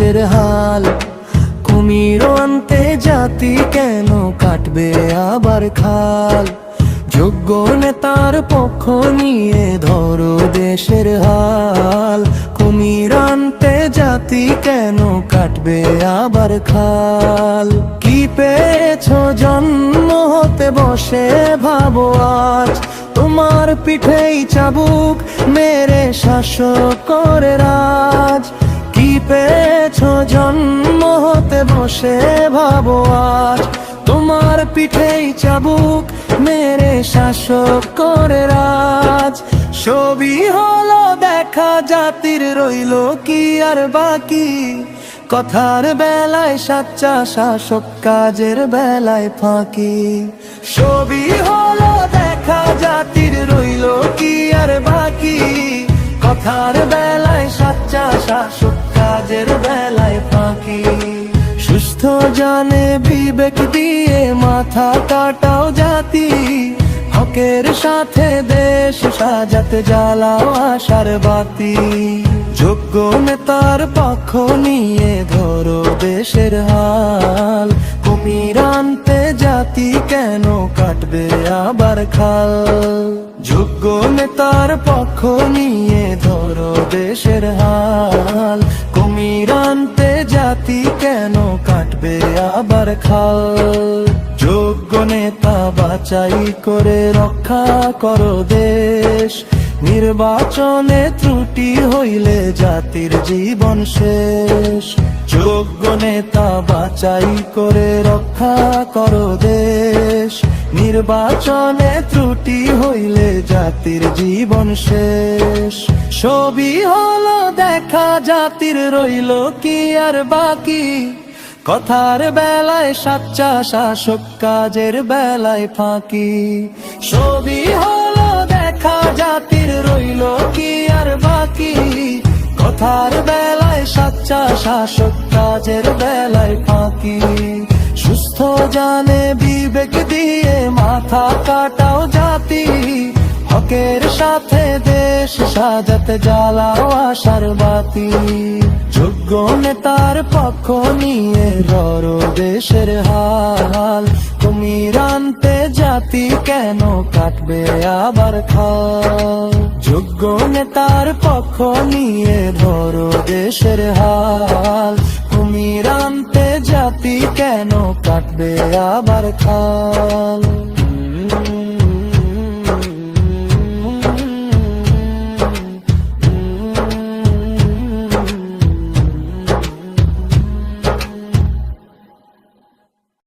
দেশের হাল। কুমির আনতে জাতি কেন কাটবে আবার খাল? যোগ্য নেতার পক্ষ নিয়ে ধরো দেশের হাল। কুমির আনতে জাতি কেন কাটবে আবার খাল? কি পেয়েছো জন্ম হতে বসে ভাবো আজ, তোমার পিঠেই চাবুক মেরে শাসক করে রাজ। কি পেয়েছো জন্ম হতে বসে ভাবো আজ, তোমার পিঠেই চাবুক মেরে শাসক করে রাজ। ছবি হলো দেখা জাতির, রইল কি আর বাকি? কথার বেলায় সাচ্চা শাসক, কাজের বেলায় ফাঁকি। ছবি হলো দেখা জাতির, রইল কি আর বাকি? কথার বেলায় সাচ্চা শাসক, কাজের বেলায় ফাঁকি। সুস্থ জানে বিবেক দিয়ে মাথা কাটাও জাতি, হকের সাথে দেশ সাজাতে জ্বালাও আশার বাতি। যোগ্য নেতার পক্ষ নিয়ে ধরো দেশের হাল। কুমির আনতে জাতি কেন কাটবে আবার খাল? যোগ্য নেতার পক্ষ নিয়ে ধরো দেশের হাল। কুমির আনতে জাতি কেন কাটবে আবার খাল? যোগ্য নেতা বাছাই করে রক্ষা করো দেশ, নির্বাচনে ত্রুটি হইলে জাতির জীবন শেষ। যোগ্য নেতা বাছাই করে রক্ষা করো দেশ, নির্বাচনে ত্রুটি হইলে জাতির জীবন শেষ। ছবি হলো দেখা জাতির, রইল কি আর বাকি? কথার বেলায় সাচ্চা শাসক, কাজের বেলায় ফাঁকি। ছবি হলো দেখা জাতির, রইল কি আর বাকি? কথার বেলায় সাচ্চা শাসক, কাজের বেলায় ফাঁকি। সুস্থ জানে বিবেক দিয়ে মাথা কাটাও জাতি, হকের সাথে দেশ সাজাতে জ্বালাও আশার বাতি। যোগ্য নেতার পক্ষ নিয়ে ধরো দেশের হাল। কুমির আনতে জাতি কেন কাটবে আবার খাল? যোগ্য নেতার পক্ষ নিয়ে ধরো দেশের হাল। কুমির আনতে জাতি কেন কাটবে আবার খাল?